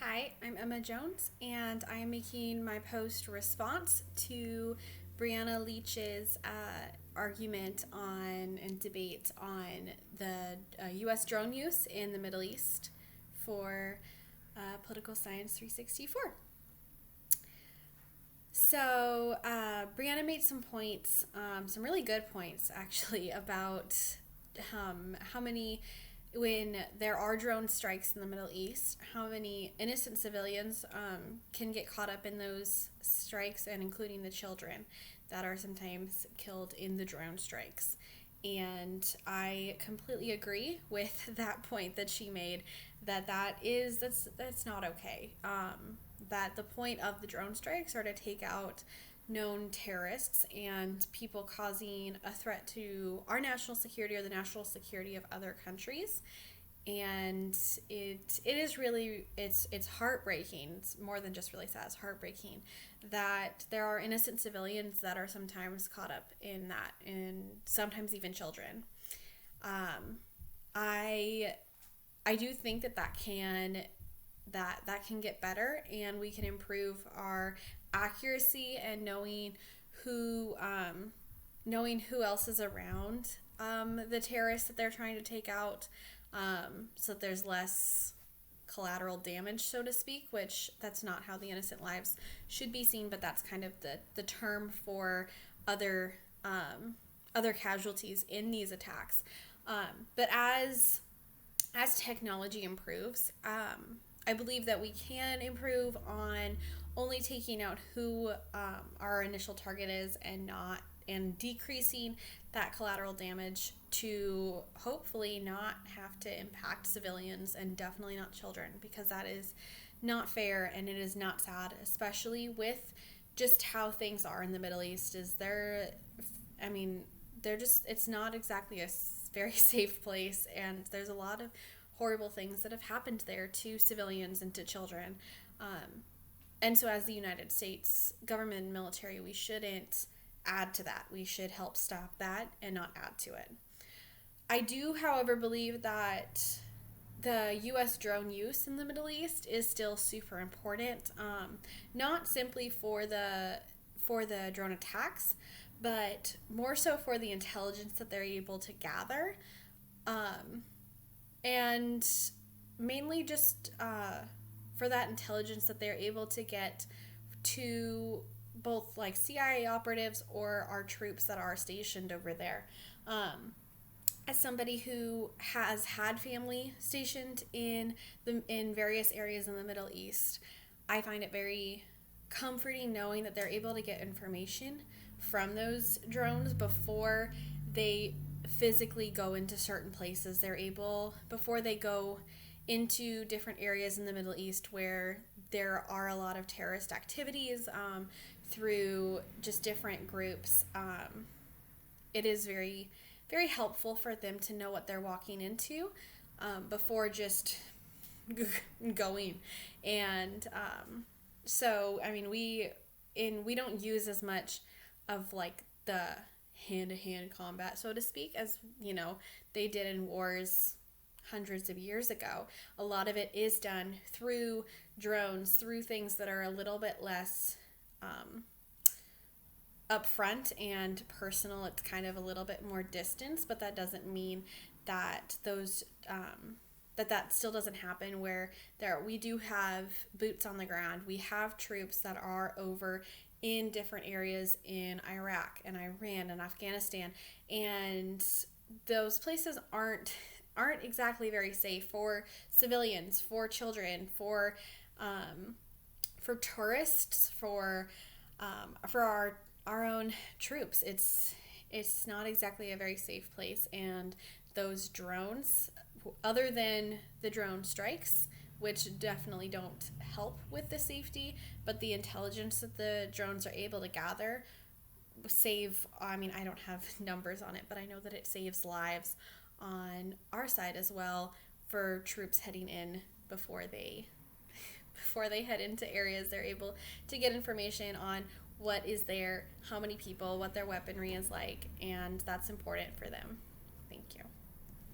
Hi, I'm Emma Jones, and I am making my post response to Brianna Leach's argument on and debate on the U.S. drone use in the Middle East for Political Science 364. Brianna made some points, some really good points actually, about how many, when there are drone strikes in the Middle East, how many innocent civilians can get caught up in those strikes, and including the children that are sometimes killed in the drone strikes. And I completely agree with that point that she made, that's not okay. That the point of the drone strikes are to take out known terrorists and people causing a threat to our national security or the national security of other countries. And it is really, it's heartbreaking. It's more than just really sad. It's heartbreaking that there are innocent civilians that are sometimes caught up in that, and sometimes even children. um, I I do think that can get better, and we can improve our accuracy and knowing who else is around the terrorists that they're trying to take out, so that there's less collateral damage, so to speak, which that's not how the innocent lives should be seen, but that's kind of the term for other other casualties in these attacks. But as technology improves, I believe that we can improve on only taking out who our initial target is, and decreasing that collateral damage to hopefully not have to impact civilians, and definitely not children, because that is not fair and it is not sad, especially with just how things are in the Middle East. I mean, it's not exactly a very safe place, and there's a lot of horrible things that have happened there to civilians and to children. And so, as the United States government and military, we shouldn't add to that. We should help stop that and not add to it. I do, however, believe that the U.S. drone use in the Middle East is still super important, not simply for the drone attacks, but more so for the intelligence that they're able to gather, and mainly just for that intelligence that they're able to get to both like CIA operatives or our troops that are stationed over there. As somebody who has had family stationed in various areas in the Middle East, I find it very comforting knowing that they're able to get information from those drones before they physically go into certain places. They're able, before they go into different areas in the Middle East where there are a lot of terrorist activities, through just different groups. It is very, very helpful for them to know what they're walking into, before just going. And I mean, we don't use as much of like the hand-to-hand combat, so to speak, as they did in wars hundreds of years ago. A lot of it is done through drones, through things that are a little bit less upfront and personal. It's kind of a little bit more distance, but that doesn't mean that that still doesn't happen where we do have boots on the ground. We have troops that are over in different areas in Iraq and Iran and Afghanistan, and those places aren't exactly very safe for civilians, for children, for tourists, for our own troops. It's not exactly a very safe place, and those drones, other than the drone strikes, which definitely don't help with the safety, but the intelligence that the drones are able to gather I mean, I don't have numbers on it, but I know that it saves lives on our side as well, for troops heading in before they head into areas. They're able to get information on what is there, how many people, what their weaponry is like, and that's important for them.